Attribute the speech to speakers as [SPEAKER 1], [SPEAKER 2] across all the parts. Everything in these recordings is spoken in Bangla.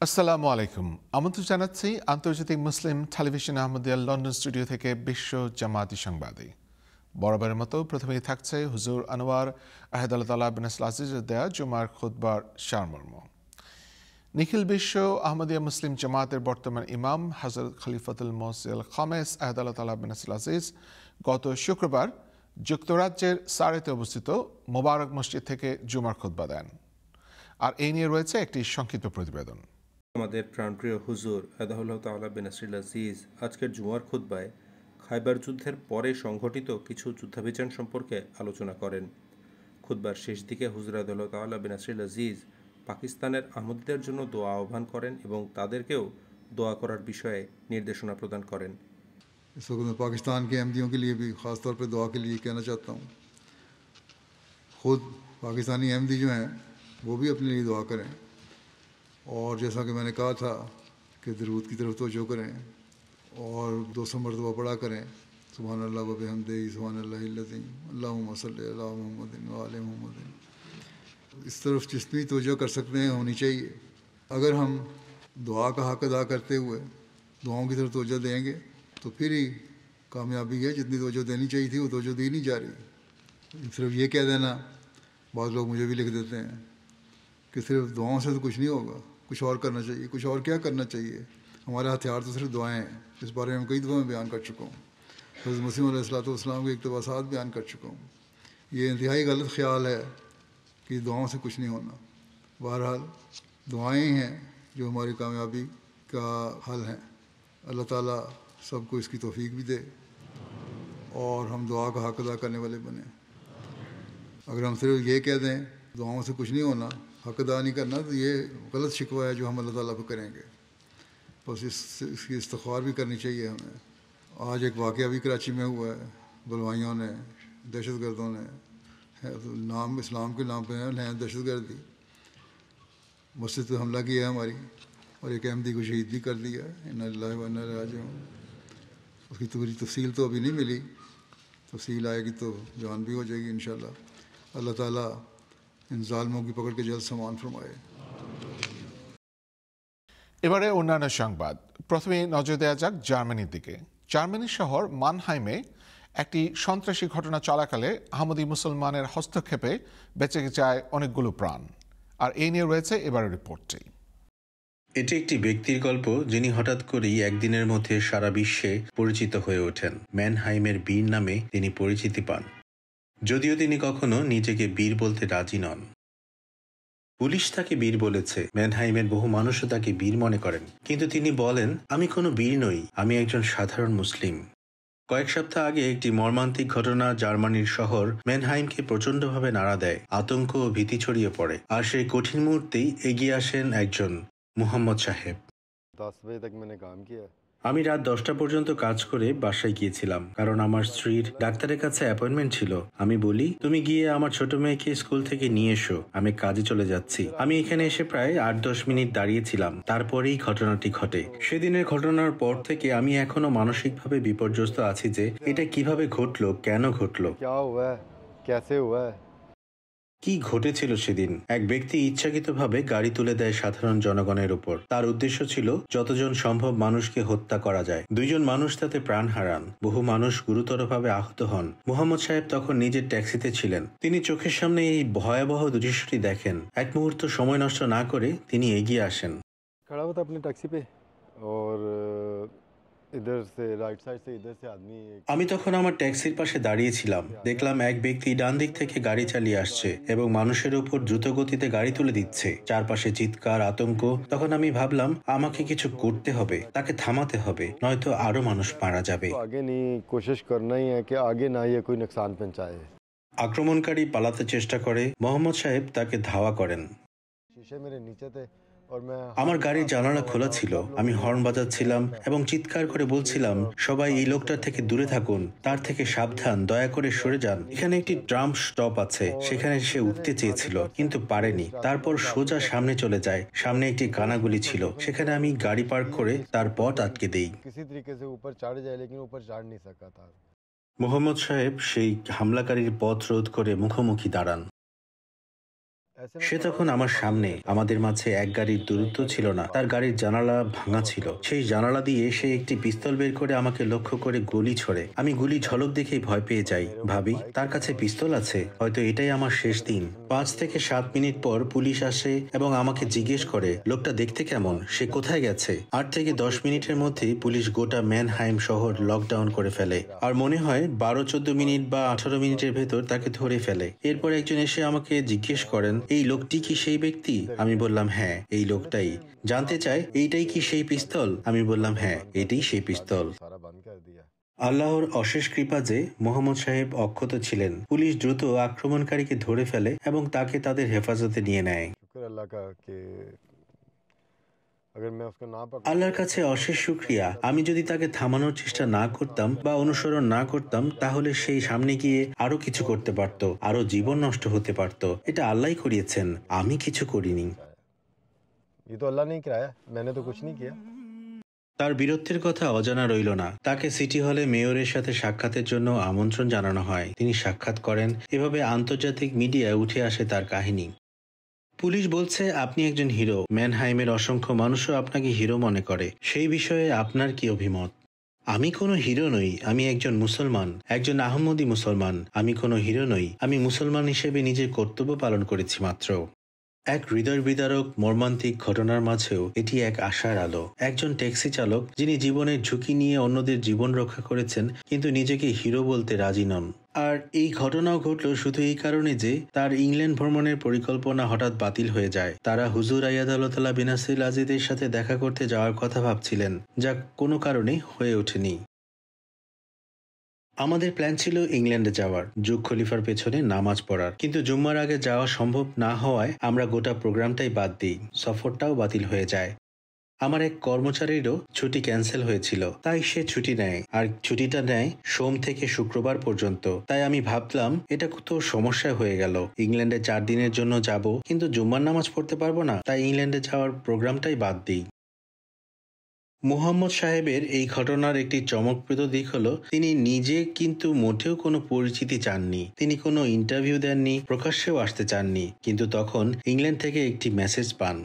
[SPEAKER 1] আসসালামু আলাইকুম। আমন্ত্রণ জানাচ্ছি আন্তর্জাতিক মুসলিম টেলিভিশন আহমদিয়া লন্ডন স্টুডিও থেকে বিশ্ব জামায়াতি সংবাদে। বরাবরের মতো প্রথমেই থাকছে হুজুর আনোয়ার আহেদাল্লাহ বিন আজিজের দেয়া জুমার খুতবার সারমর্ম। নিখিল বিশ্ব আহমদিয়া মুসলিম জামায়াতের বর্তমান ইমাম হযরত খলিফাতুল মসিহ খামেস আহেদাল্লাহ বিন আজিজ গত শুক্রবার যুক্তরাজ্যের সারেতে অবস্থিত মোবারক মসজিদ থেকে জুমার খুতবা দেন। আর এই নিয়ে রয়েছে একটি সংক্ষিপ্ত প্রতিবেদন।
[SPEAKER 2] আমাদের প্রাণপ্রিয় হুজুর আদাহুল্লাহ তাআলা বিন নাসরিল আজিজ আজকের জুমার খুতবায় খাইবার যুদ্ধের পরে সংঘটিত কিছু যুদ্ধাভিযান সম্পর্কে আলোচনা করেন। খুতবার শেষ দিকে হুজুর আদাহুল্লাহ তাআলা বিন নাসরিল আজিজ পাকিস্তানের আহমদীদের জন্য দোয়া আহ্বান করেন এবং তাদেরকেও দোয়া করার বিষয়ে নির্দেশনা প্রদান করেন।
[SPEAKER 3] इस वक्त मैं पाकिस्तान के अहमदियों के लिए भी ख़ास तौर पे दुआ के लिए कहना चाहता हूँ। ख़ुद पाकिस्तानी अहमदी जो हैं वो भी अपने लिए दुआ करें, और जैसा कि मैंने कहा था कि दरूद की तरफ तवज्जो करें और 200 मरतबा पढ़ा करें सुबहानल्लाह व बिहम्दिही सुबहानल्लाहिल अज़ीम अल्लाहुम्मा सल्ली अला मुहम्मदिन व आले मुहम्मदिन। इस तरफ जितनी तवज्जो कर सकते हैं होनी चाहिए। अगर हम दुआ का हक़ अदा करते हुए दुआओं की तरफ तवज्जो देंगे तो फिर ही कामयाबी है। जितनी तवज्जो देनी चाहिए थी वो तवज्जो दी नहीं जा रही। सिर्फ ये कह देना, बहुत लोग मुझे भी लिख देते हैं कि सिर्फ दुआओं से तो कुछ नहीं होगा, कुछ और करना चाहिए। कुछ और क्या करना चाहिए? हमारा हथियार तो सिर्फ दुआएं हैं। इस बारे में कई दफ़ा मैं बयान कर चुका हूँ। हज़रत मसीह अलैहिस्सलाम के इक़्तिबासात बयान कर चुका हूँ। ये इंतहाई गलत ख्याल है कि दुआओं से कुछ नहीं होना। बहरहाल दुआएं हैं जो हमारी कामयाबी का हल हैं। अल्लाह ताला सबको इसकी तौफीक भी दे और हम दुआ का हक़ अदा करने वाले बने। अगर हम सिर्फ ये कह दें दुआओं से कुछ नहीं होना, हक़ अदा नहीं करना, तो ये गलत शिकवा है जो हम अल्लाह ताला पर करेंगे। बस इसकी इस्तिग़फ़ार भी करनी चाहिए हमें। आज एक वाक़या भी कराची में हुआ है। बलवाइयों ने, दहशतगर्दों ने, नाम इस्लाम के नाम पर हैं दहशतगर्दी, मस्जिद पर हमला किया है हमारी, और एक अहमदी को शहीद भी कर दिया। इन्ना लिल्लाहि व इन्ना इलैहि राजिऊन। उसकी पूरी तफसील तो अभी नहीं मिली, तफसील आएगी तो जान भी हो जाएगी इंशाअल्लाह। अल्लाह ताला इन जालिमों की पकड़ के जल्द समान फरमाए।
[SPEAKER 1] এবারে অন্যান্য সংবাদ। প্রথমে নজর দেওয়া যাক জার্মানির দিকে। জার্মানির শহর মানহাইমে একটি সন্ত্রাসী ঘটনা চলাকালে আহমদি মুসলমানের হস্তক্ষেপে বেঁচে যায় অনেকগুলো প্রাণ। আর এই নিয়ে রয়েছে এবারের রিপোর্টটি।
[SPEAKER 4] এটি একটি ব্যক্তির গল্প যিনি হঠাৎ করেই একদিনের মধ্যে সারা বিশ্বে পরিচিত হয়ে ওঠেন। ম্যানহাইমের বীর নামে তিনি পরিচিতি পান, যদিও তিনি কখনো নিজেকে বীর বলতে রাজি নন। পুলিশ তাকে বীর বলেছে, ম্যানহাইমের বহু মানুষও তাকে বীর মনে করেন, কিন্তু তিনি বলেন, আমি কোনো বীর নই, আমি একজন সাধারণ মুসলিম। কয়েক সপ্তাহ আগে একটি মর্মান্তিক ঘটনা জার্মানির শহর ম্যানহাইমকে প্রচণ্ডভাবে নাড়া দেয়। আতঙ্ক ও ভীতি ছড়িয়ে পড়ে, আর সেই কঠিন মুহূর্তেই এগিয়ে আসেন একজন মুহাম্মদ সাহেব। আমি রাত 10টা পর্যন্ত কাজ করে বাসায় গিয়েছিলাম, কারণ আমার স্ত্রীর ডাক্তারের কাছে অ্যাপয়েন্টমেন্ট ছিল। আমি বলি, তুমি গিয়ে আমার ছোট মেয়েকে স্কুল থেকে নিয়ে এসো, আমি কাজে চলে যাচ্ছি। আমি এখানে এসে প্রায় 8-10 মিনিট দাঁড়িয়েছিলাম, তারপরেই ঘটনাটি ঘটে। সেদিনের ঘটনার পর থেকে আমি এখনো মানসিকভাবে বিপর্যস্ত আছি যে এটা কিভাবে ঘটলো, কেন ঘটলো, কি ঘটেছিল সেদিন। এক ব্যক্তি ইচ্ছাকৃতভাবে গাড়ি তুলে দেয় সাধারণ জনগণের উপর। তার উদ্দেশ্য ছিল যতজন সম্ভব মানুষকে হত্যা করা যায়। 2 জন মানুষ তাতে প্রাণ হারান, বহু মানুষ গুরুতরভাবে আহত হন। মোহাম্মদ সাহেব তখন নিজের ট্যাক্সিতে ছিলেন। তিনি চোখের সামনে এই ভয়াবহ দৃশ্যটি দেখেন। এক মুহূর্ত সময় নষ্ট না করে তিনি এগিয়ে আসেন। আমি তখন আমার ট্যাক্সির পাশে দাঁড়িয়েছিলাম। দেখলাম এক ব্যক্তি ডান দিক থেকে গাড়ি চালিয়ে আসছে এবং মানুষের উপর দ্রুত গতিতে গাড়ি তুলে দিচ্ছে। চারপাশে চিৎকার, আতঙ্ক। তখন আমি ভাবলাম, আমাকে কিছু করতে হবে, তাকে থামাতে হবে, নয়তো আরো মানুষ মারা যাবে। আক্রমণকারী পালাতে চেষ্টা করে, মোহাম্মদ সাহেব তাকে ধাওয়া করেন। আমার গাড়ির জানালা খোলা ছিল। আমি হর্ন বাজাচ্ছিলাম এবং চিৎকার করে বলছিলাম, সবাই এই লোকটার থেকে দূরে থাকুন, তার থেকে সাবধান, দয়া করে সরে যান। এখানে একটি ট্রাম স্টপ আছে, সেখানে সে উঠতে চেয়েছিল কিন্তু পারেনি। তারপর সোজা সামনে চলে যায়। সামনে একটি কানাগুলি ছিল, সেখানে আমি গাড়ি পার্ক করে তার পথ আটকে দেই। মোহাম্মদ সাহেব সেই হামলাকারীর পথ রোধ করে মুখোমুখি দাঁড়ান। সে তখন আমার সামনে। আমাদের মাঝে এক গাড়ির দূরত্ব ছিল না। তার গাড়ির জানালা ভাঙা ছিল। সেই জানালা দিয়ে সে একটি পিস্তল বের করে আমাকে লক্ষ্য করে গুলি ছোড়ে। আমি গুলি ঝলক দেখেই ভয় পেয়ে যাই। ভাবি, তার কাছে পিস্তল আছে, হয়তো এটাই আমার শেষ দিন। 5 থেকে 7 মিনিট পর পুলিশ আসে এবং আমাকে জিজ্ঞেস করে লোকটা দেখতে কেমন, সে কোথায় গেছে। 8 থেকে 10 মিনিটের মধ্যেই পুলিশ গোটা ম্যানহাইম শহর লকডাউন করে ফেলে। আর মনে হয় 12-14 মিনিট বা 18 মিনিটের ভেতর তাকে ধরে ফেলে। এরপর একজন এসে আমাকে জিজ্ঞেস করেন, এই লোকটি কি সেই ব্যক্তি? আমি বললাম হ্যাঁ, এই লোকটাই। জানতে চায় এইটাই কি সেই পিস্তল? আমি বললাম হ্যাঁ, এটাই সেই পিস্তল। আল্লাহর অশেষ কৃপা যে মোহাম্মদ সাহেব অক্ষত ছিলেন। পুলিশ দ্রুত আক্রমণকারীকে ধরে ফেলে এবং তাকে তাদের হেফাজতে নিয়ে নেয়। আল্লাহর কাছে অশেষ শুকরিয়া। আমি যদি তাকে থামানোর চেষ্টা না করতাম বা অনুসরণ না করতাম, তাহলে সেই সামনে গিয়ে আরো কিছু করতে পারত, আরো জীবন নষ্ট হতে পারত। এটা আল্লাহই করিয়েছেন, আমি কিছু করিনি। তার বীরত্বের কথা অজানা রইল না। তাকে সিটি হলে মেয়রের সাথে সাক্ষাতের জন্য আমন্ত্রণ জানানো হয়। তিনি সাক্ষাৎ করেন। এভাবে আন্তর্জাতিক মিডিয়ায় উঠে আসে তার কাহিনী। পুলিশ বলছে আপনি একজন হিরো। ম্যানহাইমের অসংখ্য মানুষও আপনাকে হিরো মনে করে। সেই বিষয়ে আপনার কি অভিমত? আমি কোনো হিরো নই। আমি একজন মুসলমান, একজন আহমদী মুসলমান। আমি কোনো হিরো নই। আমি মুসলমান হিসেবে নিজের কর্তব্য পালন করেছি মাত্র। এক হৃদয় বিদারক মর্মান্তিক ঘটনার মাঝেও এটি এক আশার আলো। একজন ট্যাক্সি চালক যিনি জীবনের ঝুঁকি নিয়ে অন্যদের জীবন রক্ষা করেছেন, কিন্তু নিজেকে হিরো বলতে রাজি নন। আর এই ঘটনাও ঘটল শুধু এই কারণে যে তার ইংল্যান্ড ভ্রমণের পরিকল্পনা হঠাৎ বাতিল হয়ে যায়। তারা হুজুর আইয়াদাল্লাহ বিন আজিজের সাথে দেখা করতে যাওয়ার কথা ভাবছিলেন, যা কোনো কারণে হয়ে ওঠেনি। আমাদের প্ল্যান ছিল ইংল্যান্ডে যাওয়ার, যুগ খলিফার পেছনে নামাজ পড়ার, কিন্তু জুম্মার আগে যাওয়া সম্ভব না হওয়ায় আমরা গোটা প্রোগ্রামটাই বাদ দিই। সফরটাও বাতিল হয়ে যায়। আমার এক কর্মচারীরও ছুটি ক্যান্সেল হয়েছিল, তাই সে ছুটি নেয়। আর ছুটিটা নেয় সোম থেকে শুক্রবার পর্যন্ত। তাই আমি ভাবলাম এটা তো সমস্যা হয়ে গেল। ইংল্যান্ডে 4 দিনের জন্য যাব, কিন্তু জুম্মার নামাজ পড়তে পারবো না। তাই ইংল্যান্ডে যাওয়ার প্রোগ্রামটাই বাদ দিই। মুহাম্মদ সাহেবের এই ঘটনার একটি চমকপ্রদ দিক হলো তিনি নিজে কিন্তু মোটেও কোনো পরিচিতি চাননি। তিনি কোনো ইন্টারভিউ দেননি, প্রকাশ্যেও আসতে চাননি। কিন্তু তখন ইংল্যান্ড থেকে একটি মেসেজ পান।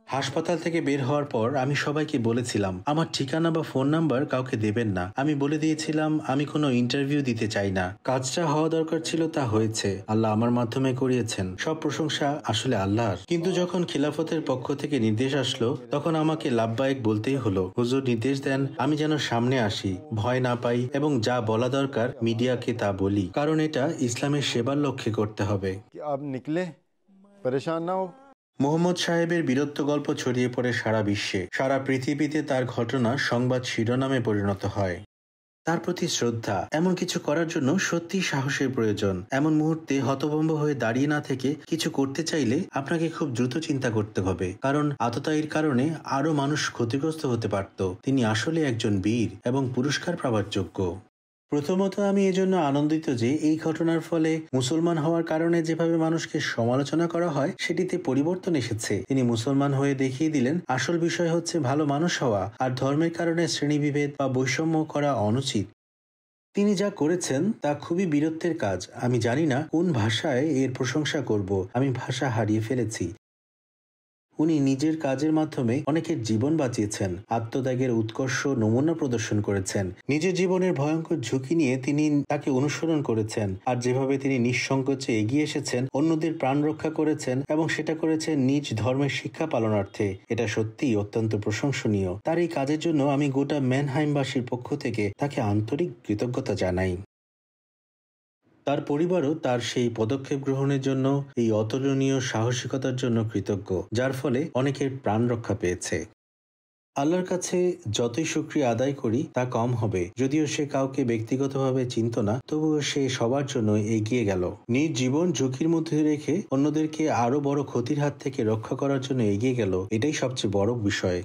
[SPEAKER 4] হাসপাতাল থেকে বের হওয়ার পর আমি সবাইকে বলেছিলাম আমার ঠিকানা বা ফোন নাম্বার কাউকে দেবেন না। আমি বলে দিয়েছিলাম আমি কোনো ইন্টারভিউ দিতে চাই না। কাজটা হওয়া দরকার ছিল তা হয়েছে, আল্লাহ আমার মাধ্যমে করিয়েছেন। সব প্রশংসা আসলে আল্লাহর। কিন্তু যখন খিলাফতের পক্ষ থেকে নির্দেশ আসলো, তখন আমাকে লাব্বায়েক বলতেই হলো। হুজুর নির্দেশ দেন আমি যেন সামনে আসি, ভয় না পাই এবং যা বলা দরকার মিডিয়াকে তা বলি, কারণ এটা ইসলামের সেবার লক্ষ্যে করতে হবে। মোহাম্মদ সাহেবের বীরত্ব গল্প ছড়িয়ে পড়ে সারা বিশ্বে। সারা পৃথিবীতে তার ঘটনা সংবাদ শিরোনামে পরিণত হয়। তার প্রতি শ্রদ্ধা। এমন কিছু করার জন্য সত্যি সাহসের প্রয়োজন। এমন মুহূর্তে হতভম্ব হয়ে দাঁড়িয়ে না থেকে কিছু করতে চাইলে আপনাকে খুব দ্রুত চিন্তা করতে হবে, কারণ আততায়ীর কারণে আরো মানুষ ক্ষতিগ্রস্ত হতে পারত। তিনি আসলে একজন বীর এবং পুরস্কার পাওয়ার যোগ্য। প্রথমত আমি এজন্য আনন্দিত যে এই ঘটনার ফলে মুসলমান হওয়ার কারণে যেভাবে মানুষকে সমালোচনা করা হয় সেটিতে পরিবর্তন এসেছে। তিনি মুসলমান হয়ে দেখিয়ে দিলেন আসল বিষয় হচ্ছে ভালো মানুষ হওয়া, আর ধর্মের কারণে শ্রেণীবিভেদ বা বৈষম্য করা অনুচিত। তিনি যা করেছেন তা খুবই বীরত্বের কাজ। আমি জানি না কোন ভাষায় এর প্রশংসা করব। আমি ভাষা হারিয়ে ফেলেছি। উনি নিজের কাজের মাধ্যমে অনেকের জীবন বাঁচিয়েছেন, আত্মত্যাগের উৎকর্ষ নমুনা প্রদর্শন করেছেন। নিজের জীবনের ভয়ঙ্কর ঝুঁকি নিয়ে তিনি তাকে অনুসরণ করেছেন, আর যেভাবে তিনি নিঃসংকোচে এগিয়ে এসেছেন, অন্যদের প্রাণ রক্ষা করেছেন এবং সেটা করেছেন নিজ ধর্মের শিক্ষা পালনার্থে। এটা সত্যিই অত্যন্ত প্রশংসনীয়। তার এই কাজের জন্য আমি গোটা ম্যানহাইমবাসীর পক্ষ থেকে তাকে আন্তরিক কৃতজ্ঞতা জানাই। তার পরিবারও তার সেই পদক্ষেপ গ্রহণের জন্য, এই অতুলনীয় সাহসিকতার জন্য কৃতজ্ঞ, যার ফলে অনেকের প্রাণ রক্ষা পেয়েছে। আল্লাহর কাছে যতই শুকরিয়া আদায় করি তা কম হবে। যদিও সে কাউকে ব্যক্তিগতভাবে চিনত না, তবুও সে সবার জন্য এগিয়ে গেল। নিজ জীবন ঝুঁকির মধ্যে রেখে অন্যদেরকে আরো বড় ক্ষতির হাত থেকে রক্ষা করার জন্য এগিয়ে গেল। এটাই সবচেয়ে বড় বিষয়।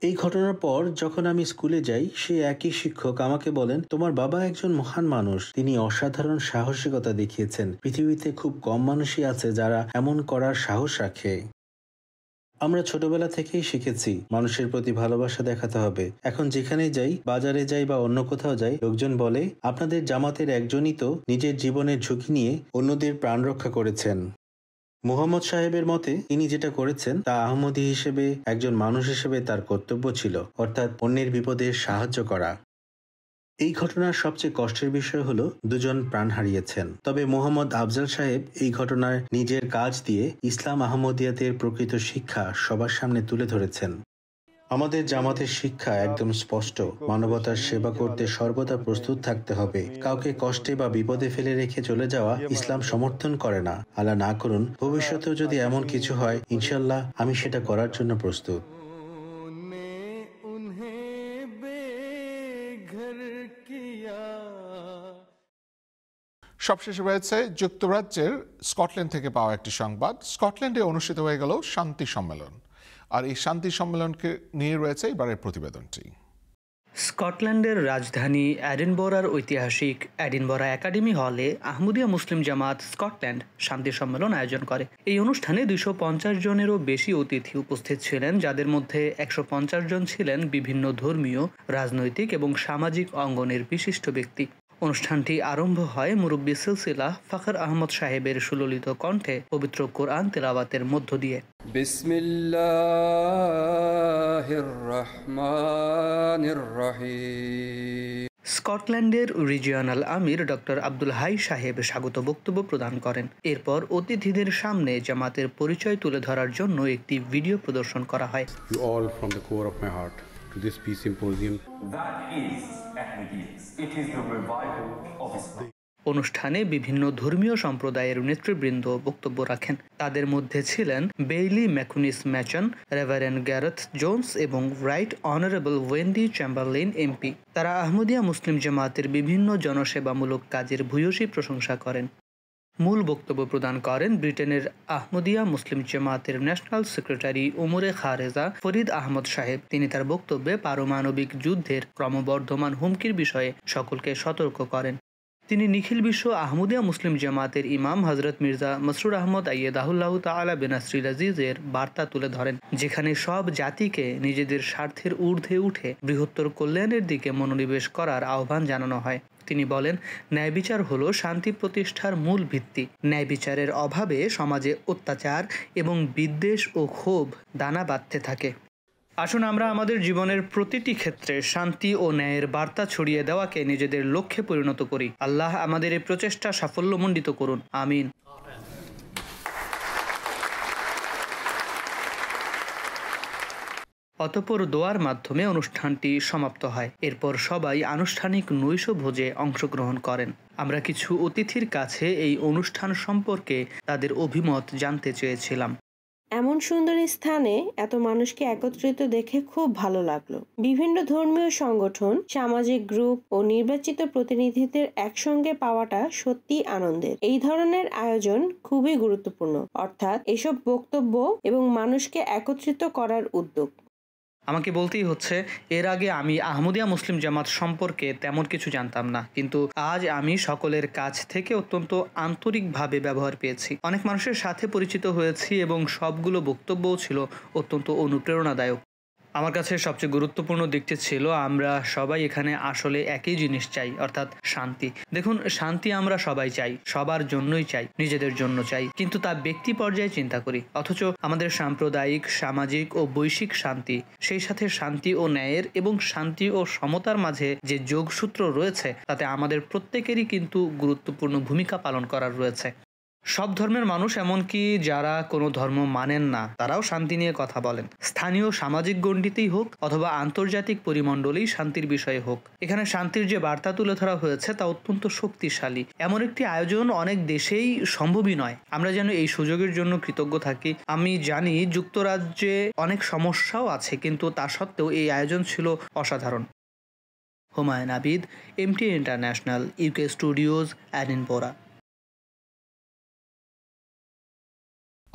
[SPEAKER 4] এই ঘটনার পর যখন আমি স্কুলে যাই, সে একই শিক্ষক আমাকে বলেন তোমার বাবা একজন মহান মানুষ। তিনি অসাধারণ সাহসিকতা দেখিয়েছেন। পৃথিবীতে খুব কম মানুষই আছে যারা এমন করার সাহস রাখে। আমরা ছোটবেলা থেকেই শিখেছি মানুষের প্রতি ভালোবাসা দেখাতে হবে। এখন যেখানেই যাই, বাজারে যাই বা অন্য কোথাও যাই, লোকজন বলে আপনাদের জামাতের একজনই তো নিজের জীবনের ঝুঁকি নিয়ে অন্যদের প্রাণ রক্ষা করেছেন। মুহাম্মদ সাহেবের মতে তিনি যেটা করেছেন তা আহমদী হিসেবে, একজন মানুষ হিসেবে তার কর্তব্য ছিল, অর্থাৎ অন্যের বিপদে সাহায্য করা। এই ঘটনার সবচেয়ে কষ্টের বিষয় হলো দুজন প্রাণ হারিয়েছেন। তবে মোহাম্মদ আফজাল সাহেব এই ঘটনার নিজের কাজ দিয়ে ইসলাম আহমদিয়াতের প্রকৃত শিক্ষা সবার সামনে তুলে ধরেছেন। আমাদের জামাতের শিক্ষা একদম স্পষ্ট, মানবতার সেবা করতে সর্বদা প্রস্তুত থাকতে হবে। কাউকে কষ্টে বা বিপদে ফেলে রেখে চলে যাওয়া ইসলাম সমর্থন করে না। আল্লাহ না করুন ভবিষ্যতেও যদি এমন কিছু হয়, ইনশাল্লাহ আমি সেটা করার জন্য প্রস্তুত।
[SPEAKER 1] সবশেষে রয়েছে যুক্তরাজ্যের স্কটল্যান্ড থেকে পাওয়া একটি সংবাদ। স্কটল্যান্ডে অনুষ্ঠিত হয়ে গেল শান্তি সম্মেলন, আর এই শান্তি সম্মেলনকে নিয়ে রয়েছে এবারের প্রতিবেদনটি।
[SPEAKER 5] স্কটল্যান্ডের রাজধানী এডিনবরার ঐতিহাসিক এডিনবরা একাডেমি হলে আহমদিয়া মুসলিম জামাত স্কটল্যান্ড শান্তি সম্মেলন আয়োজন করে। এই অনুষ্ঠানে 250 জনেরও বেশি অতিথি উপস্থিত ছিলেন, যাদের মধ্যে 150 জন ছিলেন বিভিন্ন ধর্মীয়, রাজনৈতিক এবং সামাজিক অঙ্গনের বিশিষ্ট ব্যক্তি। অনুষ্ঠানটি আরম্ভ হয় মুরব্বী সিলসিলা ফখর আহমদ সাহেবের সুললিত কণ্ঠে পবিত্র কোরআন তেলাওয়াতের মধ্য দিয়ে।
[SPEAKER 6] বিসমিল্লাহির রহমানির রহিম।
[SPEAKER 5] স্কটল্যান্ডের রিজিয়নাল আমির ডক্টর আব্দুল হাই সাহেব স্বাগত বক্তব্য প্রদান করেন। এরপর অতিথিদের সামনে জামাতের পরিচয় তুলে ধরার জন্য একটি ভিডিও প্রদর্শন করা হয়।
[SPEAKER 7] You all from the core of my heart to this peace symposium.
[SPEAKER 8] That is Ahmadiyya. It is the revival of Islam.
[SPEAKER 5] অনুষ্ঠানে বিভিন্ন ধর্মীয় সম্প্রদায়ের নেতৃবৃন্দ বক্তব্য রাখেন। তাদের মধ্যে ছিলেন বেইলি ম্যাকুনিস ম্যাচন, রেভারেন্ড গ্যারেথ জোনস এবং রাইট অনারেবল ওয়েন্ডি চ্যাম্বারলেইন এমপি। তারা আহমদিয়া মুসলিম জামাতের বিভিন্ন জনসেবামূলক কাজের ভূয়সী প্রশংসা করেন। মূল বক্তব্য প্রদান করেন ব্রিটেনের আহমদিয়া মুসলিম জামাতের ন্যাশনাল সেক্রেটারি উমরে খারেজা ফরিদ আহমদ সাহেব। তিনি তার বক্তব্যে পারমাণবিক যুদ্ধের ক্রমবর্ধমান হুমকির বিষয়ে সকলকে সতর্ক করেন। তিনি নিখিল বিশ্ব আহমদিয়া মুসলিম জামাতের ইমাম হজরত মির্জা মসরুর আহমদ আইয়াদাহুল্লাহ তাআলা বিনাসরিল আজিজের বার্তা তুলে ধরেন, যেখানে সব জাতিকে নিজেদের স্বার্থের ঊর্ধ্বে উঠে বৃহত্তর কল্যাণের দিকে মনোনিবেশ করার আহ্বান জানানো হয়। তিনি বলেন, ন্যায় বিচার হলো শান্তি প্রতিষ্ঠার মূল ভিত্তি। ন্যায় বিচারের অভাবে সমাজে অত্যাচার এবং বিদ্বেষ ও ক্ষোভ দানা বাঁধতে থাকে। আসুন আমরা আমাদের জীবনের প্রতিটি ক্ষেত্রে শান্তি ও ন্যায়ের বার্তা ছড়িয়ে দেওয়াকে নিজেদের লক্ষ্যে পরিণত করি। আল্লাহ আমাদের এই প্রচেষ্টা সাফল্যমণ্ডিত করুন, আমিন। অতঃপর দোয়ার মাধ্যমে অনুষ্ঠানটি সমাপ্ত হয়। এরপর সবাই আনুষ্ঠানিক নৈশ ভোজে অংশগ্রহণ করেন। আমরা কিছু অতিথির কাছে এই অনুষ্ঠান সম্পর্কে তাদের অভিমত জানতে চেয়েছিলাম।
[SPEAKER 9] এমন সুন্দর স্থানে এত মানুষকে একত্রিত দেখে খুব ভালো লাগলো। বিভিন্ন ধর্মীয় সংগঠন, সামাজিক গ্রুপ ও নির্বাচিত প্রতিনিধিদের একসঙ্গে পাওয়াটা সত্যি আনন্দের। এই ধরনের আয়োজন খুবই গুরুত্বপূর্ণ, অর্থাৎ এসব বক্তব্য এবং মানুষকে একত্রিত করার উদ্যোগ।
[SPEAKER 5] আমাকে বলতেই হচ্ছে, এর আগে আমি আহমদিয়া মুসলিম জামাত সম্পর্কে তেমন কিছু জানতাম না, কিন্তু আজ আমি সকলের কাছ থেকে অত্যন্ত আন্তরিকভাবে ব্যবহার পেয়েছি। অনেক মানুষের সাথে পরিচিত হয়েছি এবং সবগুলো বক্তব্যও ছিল অত্যন্ত অনুপ্রেরণাদায়ক। আমার কাছে সবচেয়ে গুরুত্বপূর্ণ দিকটি ছিল আমরা সবাই এখানে আসলে একই জিনিস চাই, অর্থাৎ শান্তি। দেখুন, শান্তি আমরা সবাই চাই, সবার জন্যই চাই, নিজেদের জন্য চাই, কিন্তু তা ব্যক্তি পর্যায়ে চিন্তা করি। অথচ আমাদের সাম্প্রদায়িক, সামাজিক ও বৈশ্বিক শান্তি, সেই সাথে শান্তি ও ন্যায়ের এবং শান্তি ও সমতার মাঝে যে যোগসূত্র রয়েছে, তাতে আমাদের প্রত্যেকেরই কিন্তু গুরুত্বপূর্ণ ভূমিকা পালন করার রয়েছে। সব ধর্মের মানুষ, এমনকি যারা কোনো ধর্ম মানেন না, তারাও শান্তি নিয়ে কথা বলেন। স্থানীয় সামাজিক গণ্ডিতেই হোক অথবা আন্তর্জাতিক পরিমণ্ডলেই শান্তির বিষয়ে হোক, এখানে শান্তির যে বার্তা তুলে ধরা হয়েছে তা অত্যন্ত শক্তিশালী। এমন একটি আয়োজন অনেক দেশেই সম্ভবই নয়। আমরা যেন এই সুযোগের জন্য কৃতজ্ঞ থাকি। আমি জানি যুক্তরাজ্যে অনেক সমস্যাও আছে, কিন্তু তা সত্ত্বেও এই আয়োজন ছিল অসাধারণ। Humayun Abid, MT international, UK studios, Edinburgh.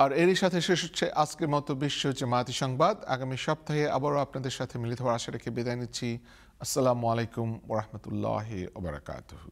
[SPEAKER 1] আর এরই সাথে শেষ হচ্ছে আজকের মতো বিশ্ব জামায়াতি সংবাদ। আগামী সপ্তাহে আবারও আপনাদের সাথে মিলিত হওয়ার আশা রেখে বিদায় নিচ্ছি। আসসালামু আলাইকুম ওয়া রাহমাতুল্লাহি ওয়া বারাকাতুহু।